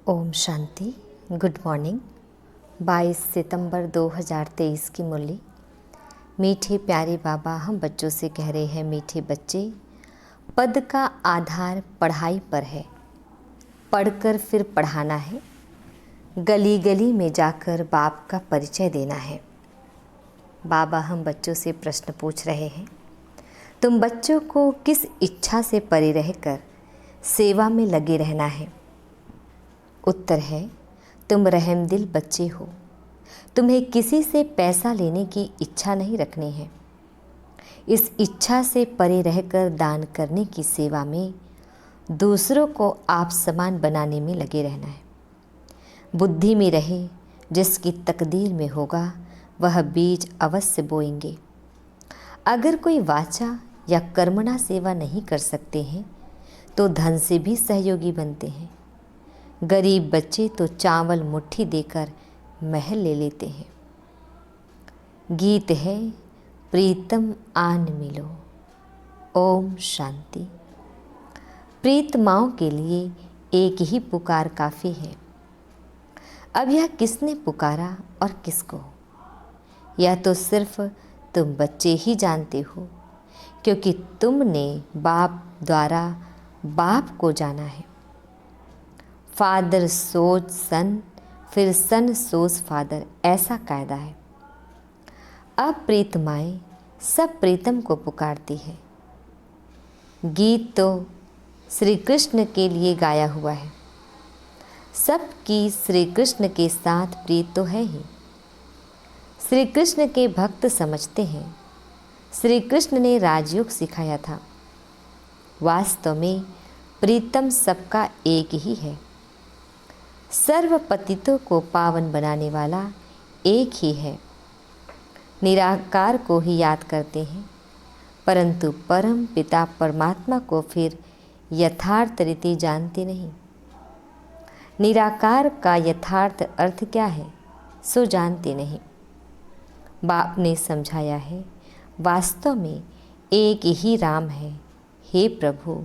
Om Shanti. Good morning. 22 सितंबर 2023 की मुरली। मीठे प्यारे बाबा हम बच्चों से कह रहे हैं, मीठे बच्चे, पद का आधार पढ़ाई पर है, पढ़कर फिर पढ़ाना है, गली गली में जाकर बाप का परिचय देना है। बाबा हम बच्चों से प्रश्न पूछ रहे हैं, तुम बच्चों को किस इच्छा से परे रहकर सेवा में लगे रहना है? उत्तर है, तुम रहमदिल बच्चे हो। तुम्हें किसी से पैसा लेने की इच्छा नहीं रखनी है। इस इच्छा से परे रहकर दान करने की सेवा में दूसरों को आप समान बनाने में लगे रहना है। बुद्धि में रहे, जिसकी तकदीर में होगा वह बीज अवश्य बोएंगे। अगर कोई वाचा या कर्मणा सेवा नहीं कर सकते हैं तो धन से भी सहयोगी बनते हैं। गरीब बच्चे तो चावल मुट्ठी देकर महल ले लेते हैं। गीत है, प्रीतम आन मिलो। ओम शांति। प्रीत माओं के लिए एक ही पुकार काफ़ी है। अब यह किसने पुकारा और किसको, यह तो सिर्फ तुम बच्चे ही जानते हो, क्योंकि तुमने बाप द्वारा बाप को जाना है। फादर सोच सन, फिर सन सोच फादर, ऐसा कायदा है। अब प्रीतमाएँ सब प्रीतम को पुकारती है। गीत तो श्री कृष्ण के लिए गाया हुआ है। सबकी श्री कृष्ण के साथ प्रीत तो है ही। श्री कृष्ण के भक्त समझते हैं श्री कृष्ण ने राजयोग सिखाया था। वास्तव में प्रीतम सबका एक ही है। सर्व पतितों को पावन बनाने वाला एक ही है। निराकार को ही याद करते हैं, परंतु परम पिता परमात्मा को फिर यथार्थ रीति जानते नहीं। निराकार का यथार्थ अर्थ क्या है सो जानते नहीं। बाप ने समझाया है, वास्तव में एक ही राम है। हे प्रभु,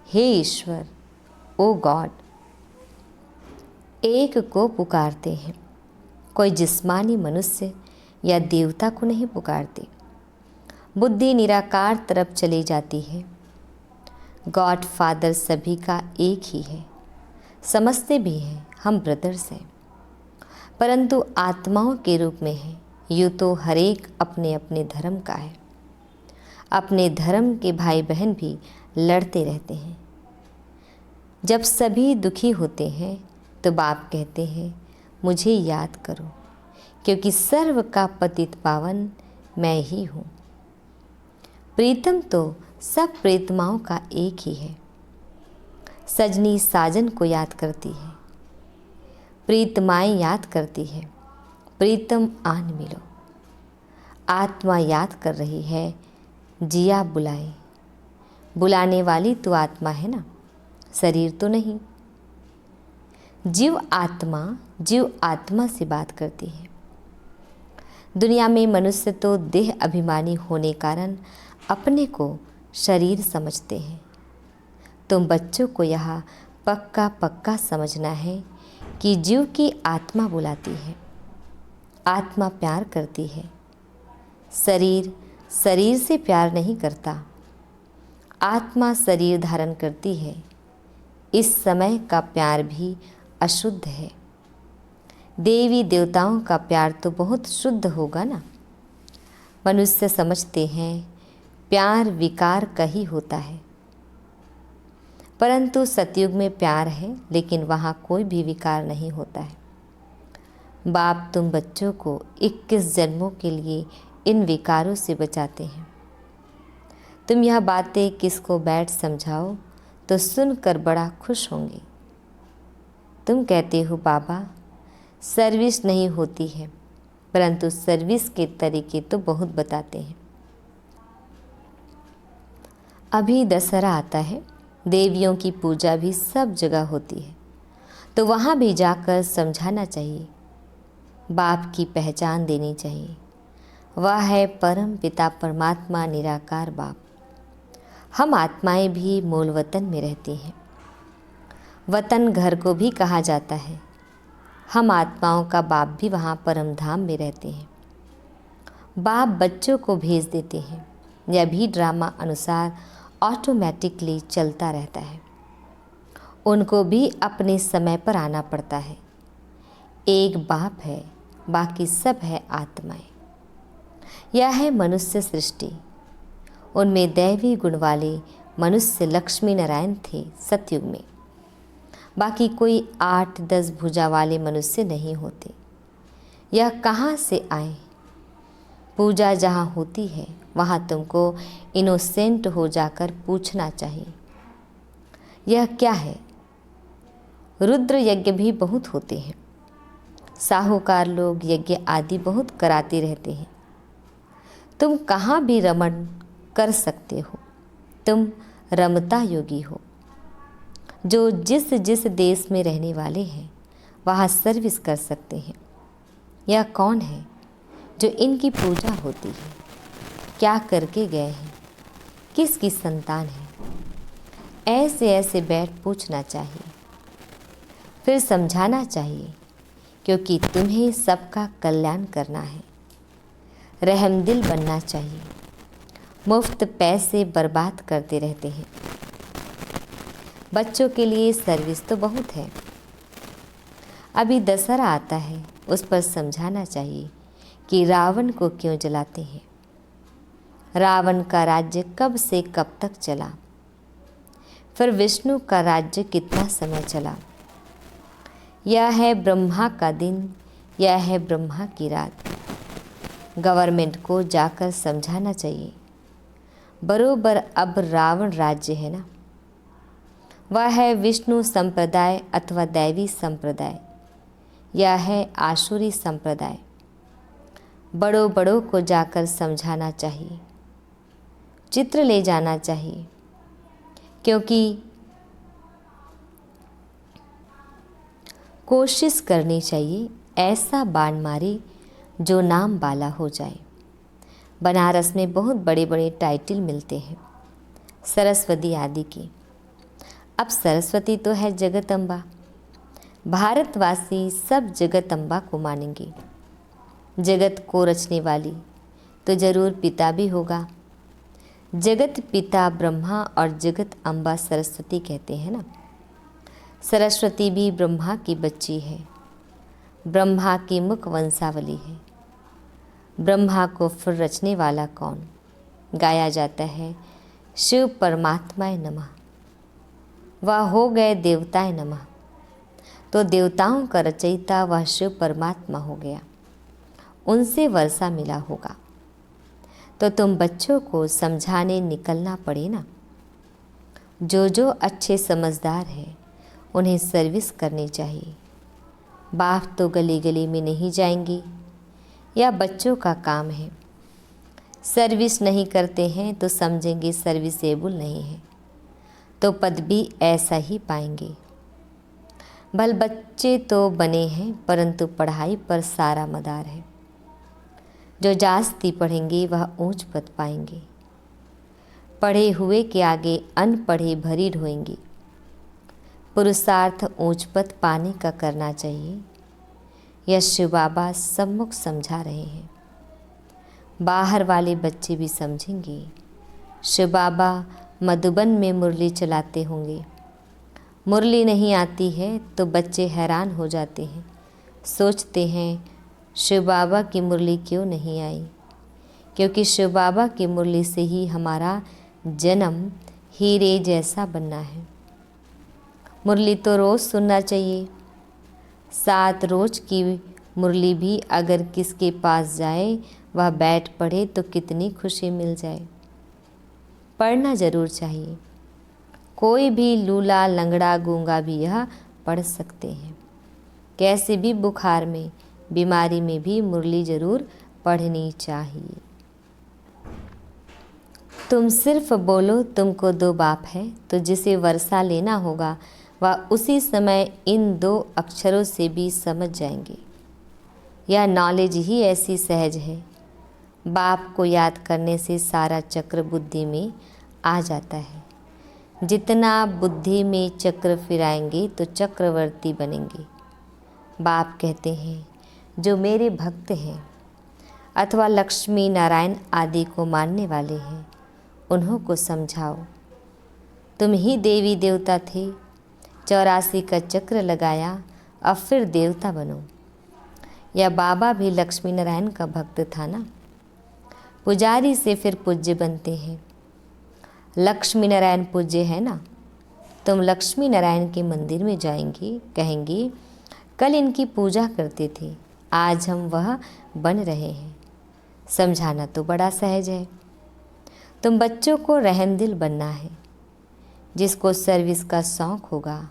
हे ईश्वर, ओ गॉड। एक को पुकारते हैं। कोई जिस्मानी मनुष्य या देवता को नहीं पुकारते। बुद्धि निराकार तरफ चली जाती है। गॉड फादर सभी का एक ही है। समझते भी हैं हम ब्रदर्स हैं, परंतु आत्माओं के रूप में है। यूँ तो हर एक अपने अपने धर्म का है। अपने धर्म के भाई बहन भी लड़ते रहते हैं। जब सभी दुखी होते हैं तो बाप कहते हैं, मुझे याद करो, क्योंकि सर्व का पतित पावन मैं ही हूँ। प्रीतम तो सब प्रीतमाओं का एक ही है। सजनी साजन को याद करती है, प्रीतमाएँ याद करती है, प्रीतम आन मिलो। आत्मा याद कर रही है, जिया बुलाए। बुलाने वाली तो आत्मा है ना, शरीर तो नहीं। जीव आत्मा से बात करती है। दुनिया में मनुष्य तो देह अभिमानी होने कारण अपने को शरीर समझते हैं। तुम बच्चों को यहाँ पक्का पक्का समझना है कि जीव की आत्मा बुलाती है। आत्मा प्यार करती है। शरीर शरीर से प्यार नहीं करता। आत्मा शरीर धारण करती है। इस समय का प्यार भी अशुद्ध है। देवी देवताओं का प्यार तो बहुत शुद्ध होगा ना। मनुष्य समझते हैं प्यार विकार का ही होता है, परंतु सतयुग में प्यार है, लेकिन वहाँ कोई भी विकार नहीं होता है। बाप तुम बच्चों को 21 जन्मों के लिए इन विकारों से बचाते हैं। तुम यह बातें किसको बैठ समझाओ तो सुनकर बड़ा खुश होंगे। तुम कहते हो बाबा सर्विस नहीं होती है, परंतु सर्विस के तरीके तो बहुत बताते हैं। अभी दशहरा आता है। देवियों की पूजा भी सब जगह होती है, तो वहाँ भी जाकर समझाना चाहिए। बाप की पहचान देनी चाहिए। वह है परम पिता परमात्मा निराकार बाप। हम आत्माएं भी मूल वतन में रहती हैं। वतन घर को भी कहा जाता है। हम आत्माओं का बाप भी वहाँ परम धाम में रहते हैं। बाप बच्चों को भेज देते हैं। यह भी ड्रामा अनुसार ऑटोमेटिकली चलता रहता है। उनको भी अपने समय पर आना पड़ता है। एक बाप है, बाकी सब है आत्माएं। यह है मनुष्य सृष्टि। उनमें दैवी गुण वाले मनुष्य लक्ष्मी नारायण थे सतयुग में। बाकी कोई 8-10 भुजा वाले मनुष्य नहीं होते। यह कहाँ से आए? पूजा जहाँ होती है वहाँ तुमको इनोसेंट हो जाकर पूछना चाहिए, यह क्या है? रुद्र यज्ञ भी बहुत होते हैं। साहूकार लोग यज्ञ आदि बहुत कराते रहते हैं। तुम कहाँ भी रमण कर सकते हो। तुम रमता योगी हो। जो जिस जिस देश में रहने वाले हैं वहाँ सर्विस कर सकते हैं। यह कौन है जो इनकी पूजा होती है? क्या करके गए हैं? किसकी संतान है? ऐसे ऐसे बैठ पूछना चाहिए, फिर समझाना चाहिए, क्योंकि तुम्हें सबका कल्याण करना है। रहमदिल बनना चाहिए। मुफ्त पैसे बर्बाद करते रहते हैं। बच्चों के लिए सर्विस तो बहुत है। अभी दशहरा आता है, उस पर समझाना चाहिए कि रावण को क्यों जलाते हैं। रावण का राज्य कब से कब तक चला, फिर विष्णु का राज्य कितना समय चला। यह है ब्रह्मा का दिन, यह है ब्रह्मा की रात। गवर्नमेंट को जाकर समझाना चाहिए। बरोबर अब रावण राज्य है ना, वह है विष्णु संप्रदाय अथवा दैवी संप्रदाय, यह है आसुरी संप्रदाय। बड़ों बड़ों को जाकर समझाना चाहिए, चित्र ले जाना चाहिए, क्योंकि कोशिश करनी चाहिए ऐसा बाण मारे जो नाम वाला हो जाए। बनारस में बहुत बड़े बड़े टाइटल मिलते हैं सरस्वती आदि की। अब सरस्वती तो है जगत अम्बा। भारतवासी सब जगत अम्बा को मानेंगे। जगत को रचने वाली तो जरूर पिता भी होगा। जगत पिता ब्रह्मा और जगत अम्बा सरस्वती कहते हैं ना। सरस्वती भी ब्रह्मा की बच्ची है। ब्रह्मा की मुख वंशावली है। ब्रह्मा को फिर रचने वाला कौन? गाया जाता है शिव परमात्माय नमः। वह हो गए देवताय नमः। तो देवताओं का रचयिता वह शिव परमात्मा हो गया। उनसे वर्षा मिला होगा। तो तुम बच्चों को समझाने निकलना पड़े ना। जो जो अच्छे समझदार हैं उन्हें सर्विस करनी चाहिए। बाप तो गली गली में नहीं जाएंगे, यह बच्चों का काम है। सर्विस नहीं करते हैं तो समझेंगे सर्विसेबल नहीं है, तो पद भी ऐसा ही पाएंगे। भल बच्चे तो बने हैं, परंतु पढ़ाई पर सारा मदार है। जो जास्ती पढ़ेंगे वह ऊंच पद पाएंगे। पढ़े हुए के आगे अनपढ़े भरी ढोएंगे। पुरुषार्थ ऊंच पद पाने का करना चाहिए। यह शिव बाबा सम्मुख समझा रहे हैं। बाहर वाले बच्चे भी समझेंगे। शिव बाबा मधुबन में मुरली चलाते होंगे। मुरली नहीं आती है तो बच्चे हैरान हो जाते हैं, सोचते हैं शिव बाबा की मुरली क्यों नहीं आई, क्योंकि शिव बाबा की मुरली से ही हमारा जन्म हीरे जैसा बनना है। मुरली तो रोज़ सुनना चाहिए। 7 रोज की मुरली भी अगर किसके पास जाए वह बैठ पढ़े तो कितनी खुशी मिल जाए। पढ़ना जरूर चाहिए। कोई भी लूला लंगड़ा गूंगा भी यह पढ़ सकते हैं। कैसे भी बुखार में बीमारी में भी मुरली जरूर पढ़नी चाहिए। तुम सिर्फ बोलो तुमको 2 बाप है, तो जिसे वर्षा लेना होगा वह उसी समय इन 2 अक्षरों से भी समझ जाएंगे। यह नॉलेज ही ऐसी सहज है। बाप को याद करने से सारा चक्र बुद्धि में आ जाता है। जितना बुद्धि में चक्र फिराएंगे तो चक्रवर्ती बनेंगे। बाप कहते हैं जो मेरे भक्त हैं अथवा लक्ष्मी नारायण आदि को मानने वाले हैं, उन्हों को समझाओ तुम ही देवी देवता थे, 84 का चक्र लगाया, अब फिर देवता बनो। या बाबा भी लक्ष्मी नारायण का भक्त था ना, पुजारी से फिर पूज्य बनते हैं। लक्ष्मी नारायण पूज्य है ना, तुम लक्ष्मी नारायण के मंदिर में जाएंगी, कहेंगी कल इनकी पूजा करते थे, आज हम वह बन रहे हैं। समझाना तो बड़ा सहज है। तुम बच्चों को रहमदिल बनना है। जिसको सर्विस का शौक़ होगा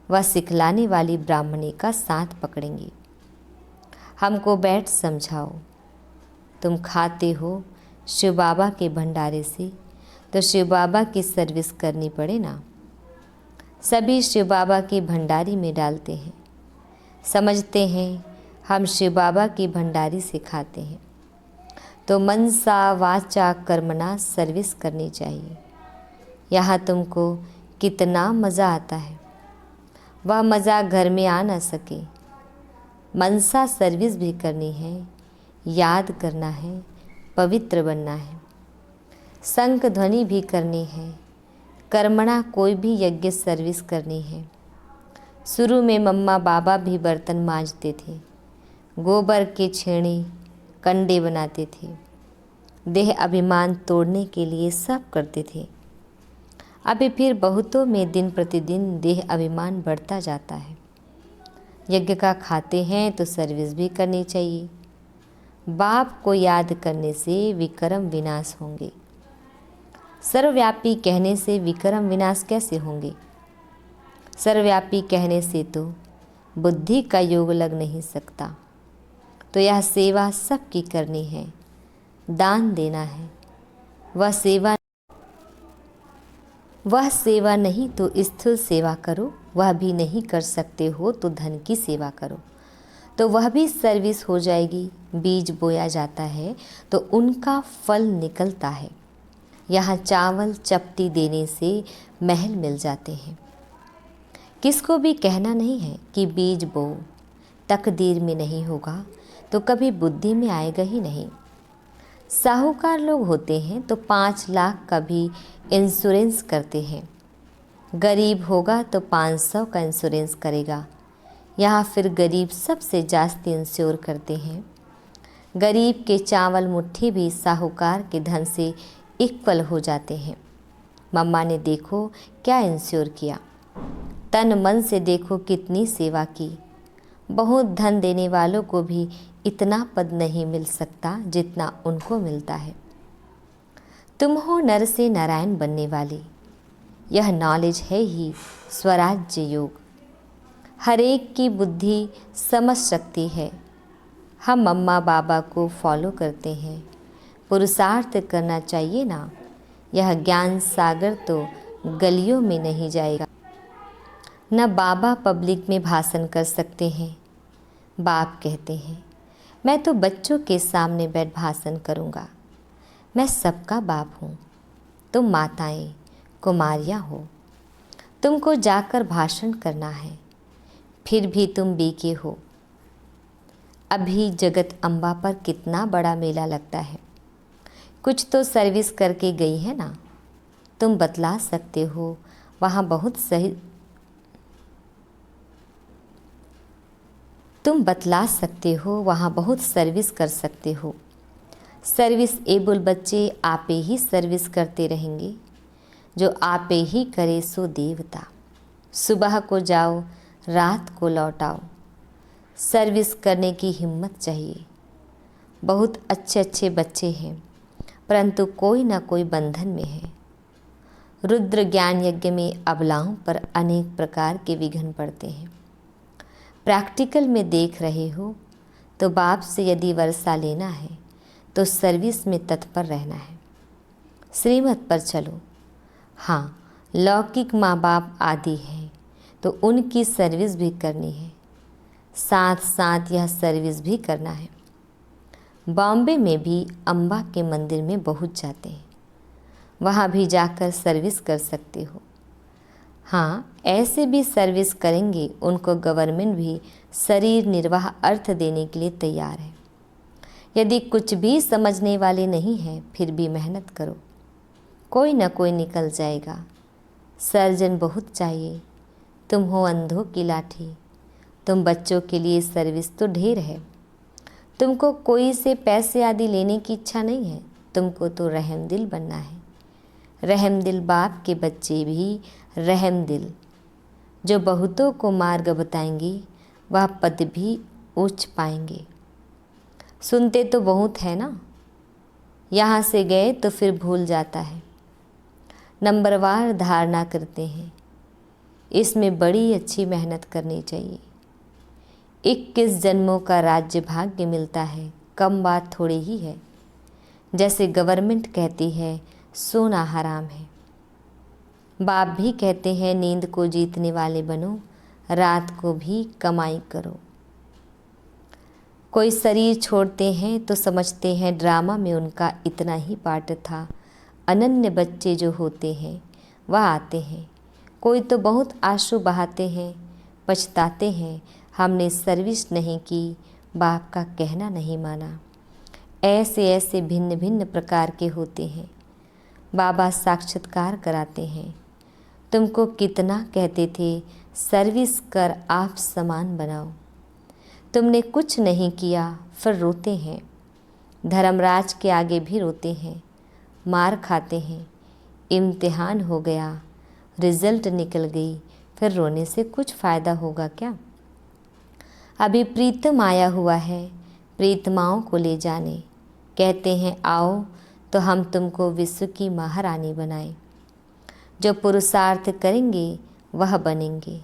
वह सिखलाने वाली ब्राह्मणी का साथ पकड़ेंगी। हमको बैठ समझाओ, तुम खाते हो शिव बाबा के भंडारे से, तो शिव बाबा की सर्विस करनी पड़े ना। सभी शिव बाबा की भंडारी में डालते हैं, समझते हैं हम शिव बाबा की भंडारी से खाते हैं, तो मनसा वाचा कर्मणा सर्विस करनी चाहिए। यहाँ तुमको कितना मज़ा आता है, वह मज़ा घर में आ ना सके। मनसा सर्विस भी करनी है, याद करना है, पवित्र बनना है, शंख ध्वनि भी करनी है, कर्मणा कोई भी यज्ञ सर्विस करनी है। शुरू में मम्मा बाबा भी बर्तन मांजते थे, गोबर के छेड़े कंडे बनाते थे, देह अभिमान तोड़ने के लिए सब करते थे। अभी फिर बहुतों में दिन प्रतिदिन देह अभिमान बढ़ता जाता है। यज्ञ का खाते हैं तो सर्विस भी करनी चाहिए। बाप को याद करने से विक्रम विनाश होंगे। सर्वव्यापी कहने से विक्रम विनाश कैसे होंगे? सर्वव्यापी कहने से तो बुद्धि का योग लग नहीं सकता। तो यह सेवा सबकी करनी है, दान देना है। वह सेवा नहीं तो स्थूल सेवा करो, वह भी नहीं कर सकते हो तो धन की सेवा करो, तो वह भी सर्विस हो जाएगी। बीज बोया जाता है तो उनका फल निकलता है। यहाँ चावल चपटी देने से महल मिल जाते हैं। किसको भी कहना नहीं है कि बीज बो, तकदीर में नहीं होगा तो कभी बुद्धि में आएगा ही नहीं। साहूकार लोग होते हैं तो 5 लाख का भी इंश्योरेंस करते हैं, गरीब होगा तो 500 का इंश्योरेंस करेगा। यहाँ फिर गरीब सबसे जास्ती इंश्योर करते हैं। गरीब के चावल मुट्ठी भी साहूकार के धन से इक्वल हो जाते हैं। मम्मा ने देखो क्या इंश्योर किया, तन मन से देखो कितनी सेवा की। बहुत धन देने वालों को भी इतना पद नहीं मिल सकता जितना उनको मिलता है। तुम हो नर से नारायण बनने वाले, यह नॉलेज है ही स्वराज्य योग। हर एक की बुद्धि समझ सकती है। हम मम्मा बाबा को फॉलो करते हैं, पुरुषार्थ करना चाहिए ना। यह ज्ञान सागर तो गलियों में नहीं जाएगा। न बाबा पब्लिक में भाषण कर सकते हैं। बाप कहते हैं मैं तो बच्चों के सामने बैठ भाषण करूँगा। मैं सबका बाप हूँ, तुम माताएं कुमारियाँ हो, तुमको जाकर भाषण करना है, फिर भी तुम बीके हो। अभी जगत अम्बा पर कितना बड़ा मेला लगता है, कुछ तो सर्विस करके गई है ना। तुम बतला सकते हो वहाँ बहुत सही, तुम बतला सकते हो वहाँ बहुत सर्विस कर सकते हो। सर्विस एबल बच्चे आपे ही सर्विस करते रहेंगे, जो आपे ही करे सो देवता। सुबह को जाओ रात को लौटाओ, सर्विस करने की हिम्मत चाहिए। बहुत अच्छे अच्छे बच्चे हैं परंतु कोई ना कोई बंधन में है। रुद्र ज्ञान यज्ञ में अबलाओं पर अनेक प्रकार के विघ्न पड़ते हैं। प्रैक्टिकल में देख रहे हो तो बाप से यदि वर्षा लेना है तो सर्विस में तत्पर रहना है, श्रीमत पर चलो। हाँ, लौकिक माँ बाप आदि हैं तो उनकी सर्विस भी करनी है, साथ साथ यह सर्विस भी करना है। बॉम्बे में भी अम्बा के मंदिर में बहुत जाते हैं, वहाँ भी जाकर सर्विस कर सकते हो। हाँ, ऐसे भी सर्विस करेंगे, उनको गवर्नमेंट भी शरीर निर्वाह अर्थ देने के लिए तैयार है। यदि कुछ भी समझने वाले नहीं हैं, फिर भी मेहनत करो, कोई ना कोई निकल जाएगा। सर्जन बहुत चाहिए, तुम हो अंधों की लाठी। तुम बच्चों के लिए सर्विस तो ढेर है। तुमको कोई से पैसे आदि लेने की इच्छा नहीं है, तुमको तो रहमदिल बनना है। रहमदिल बाप के बच्चे भी रहमदिल, जो बहुतों को मार्ग बताएंगे, वह पद भी ऊंच पाएंगे। सुनते तो बहुत है ना, यहाँ से गए तो फिर भूल जाता है। नंबरवार धारणा करते हैं, इसमें बड़ी अच्छी मेहनत करनी चाहिए। 21 जन्मों का राज्य भाग्य मिलता है, कम बात थोड़ी ही है। जैसे गवर्नमेंट कहती है सोना हराम है, बाप भी कहते हैं नींद को जीतने वाले बनो, रात को भी कमाई करो। कोई शरीर छोड़ते हैं तो समझते हैं ड्रामा में उनका इतना ही पार्ट था। अनन्य बच्चे जो होते हैं वह आते हैं। कोई तो बहुत आंसू बहाते हैं, पछताते हैं, हमने सर्विस नहीं की, बाप का कहना नहीं माना। ऐसे ऐसे भिन्न भिन्न प्रकार के होते हैं। बाबा साक्षात्कार कराते हैं। तुमको कितना कहते थे सर्विस कर आप समान बनाओ, तुमने कुछ नहीं किया, फिर रोते हैं। धर्मराज के आगे भी रोते हैं, मार खाते हैं। इम्तिहान हो गया, रिजल्ट निकल गई, फिर रोने से कुछ फ़ायदा होगा क्या? अभी प्रीतम आया हुआ है, प्रीतमाओं को ले जाने। कहते हैं आओ तो हम तुमको विश्व की महारानी बनाएं। जो पुरुषार्थ करेंगे वह बनेंगे।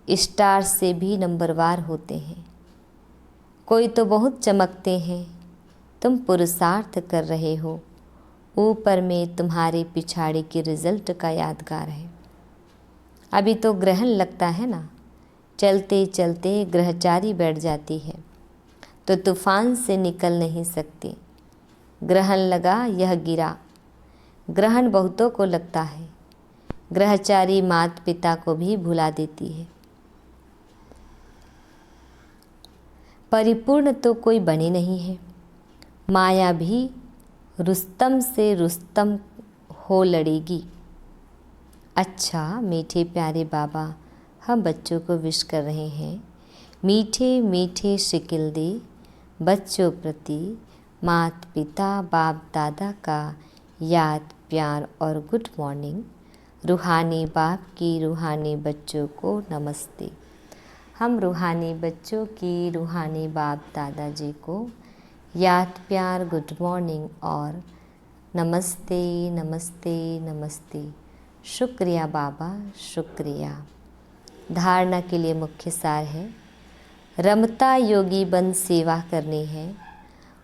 स्टार से भी नंबरवार होते हैं। कोई तो बहुत चमकते हैं, तुम पुरुषार्थ कर रहे हो, ऊपर में तुम्हारे पिछाड़ी के रिजल्ट का यादगार है। अभी तो ग्रहण लगता है ना, चलते चलते ग्रहचारी बैठ जाती है तो तूफान से निकल नहीं सकती। ग्रहण लगा, यह गिरा। ग्रहण बहुतों को लगता है, ग्रहचारी माता पिता को भी भुला देती है। परिपूर्ण तो कोई बने नहीं है। माया भी रुस्तम से रुस्तम हो लड़ेगी। अच्छा मीठे प्यारे बाबा हम बच्चों को विश कर रहे हैं, मीठे मीठे शिकिल दे बच्चों प्रति माता पिता बाप दादा का याद प्यार और गुड मॉर्निंग। रूहानी बाप की रूहानी बच्चों को नमस्ते। हम रूहानी बच्चों की रूहानी बाप दादाजी को याद प्यार गुड मॉर्निंग और नमस्ते नमस्ते नमस्ते। शुक्रिया बाबा शुक्रिया। धारणा के लिए मुख्य सार है, रमता योगी बन सेवा करनी है।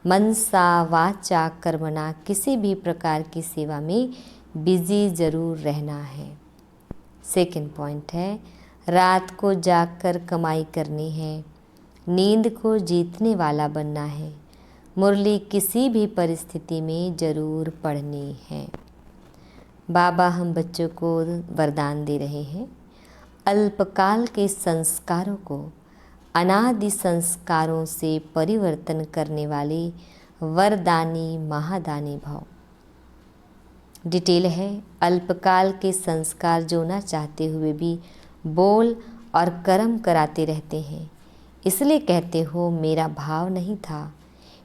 मनसा वाचा कर्मणा, किसी भी प्रकार की सेवा में बिजी ज़रूर रहना है। सेकंड पॉइंट है, रात को जागकर कमाई करनी है, नींद को जीतने वाला बनना है। मुरली किसी भी परिस्थिति में ज़रूर पढ़नी है। बाबा हम बच्चों को वरदान दे रहे हैं, अल्पकाल के संस्कारों को अनादि संस्कारों से परिवर्तन करने वाले वरदानी महादानी भाव। डिटेल है, अल्पकाल के संस्कार जोना चाहते हुए भी बोल और कर्म कराते रहते हैं, इसलिए कहते हो मेरा भाव नहीं था,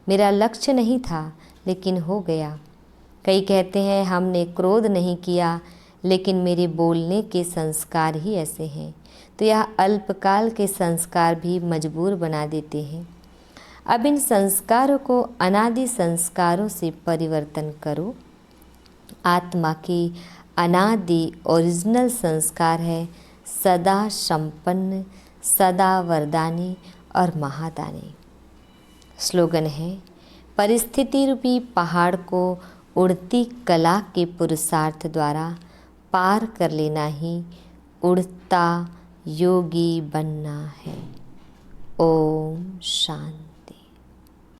मेरा लक्ष्य नहीं था, लेकिन हो गया। कई कहते हैं हमने क्रोध नहीं किया, लेकिन मेरे बोलने के संस्कार ही ऐसे हैं। तो यह अल्पकाल के संस्कार भी मजबूर बना देते हैं। अब इन संस्कारों को अनादि संस्कारों से परिवर्तन करो। आत्मा की अनादि ओरिजिनल संस्कार है सदा संपन्न, सदा वरदानी और महादानी। स्लोगन है, परिस्थिति रूपी पहाड़ को उड़ती कला के पुरुषार्थ द्वारा पार कर लेना ही उड़ता योगी बनना है। ओम शांति।